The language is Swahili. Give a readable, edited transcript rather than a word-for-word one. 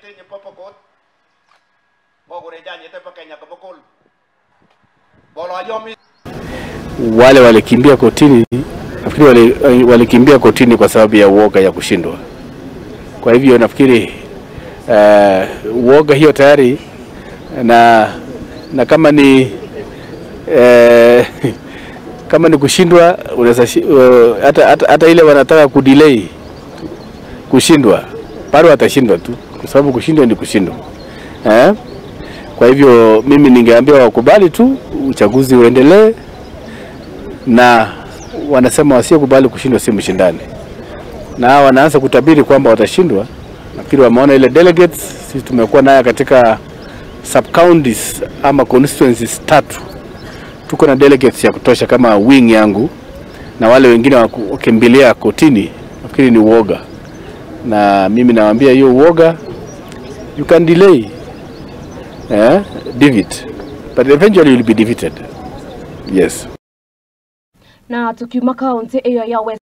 kotini popo kot bogore janye te pakenya kabokol bolo ajomi. Wale walikimbia kotini, nafikiri walikimbia kotini kwa sababu ya uoga ya kushindwa. Kwa hivyo nafikiri uoga hiyo tayari na kama ni kama ni kushindwa, unaweza hata ile wanataka kudelay kushindwa, bado watashindwa tu, kwa sababu kushindwa ni kushindwa. Kwa hivyo mimi ningeambia wakubali tu uchaguzi uendelee, na wanasema wasiokubali kushindwa si mshindani, na wanaanza kutabiri kwamba watashindwa. Nafikiri wameona ile delegates sisi tumekuwa naye katika sub counties ama constituencies 3, tuko na delegates ya kutosha kama wing yangu, na wale wengine wakimbilia kotini, nafikiri ni uoga, na mimi nawaambia hiyo uoga you can delay defeat, but eventually you'll be defeated. Yes. Na tukiuma kaunti iyo ya West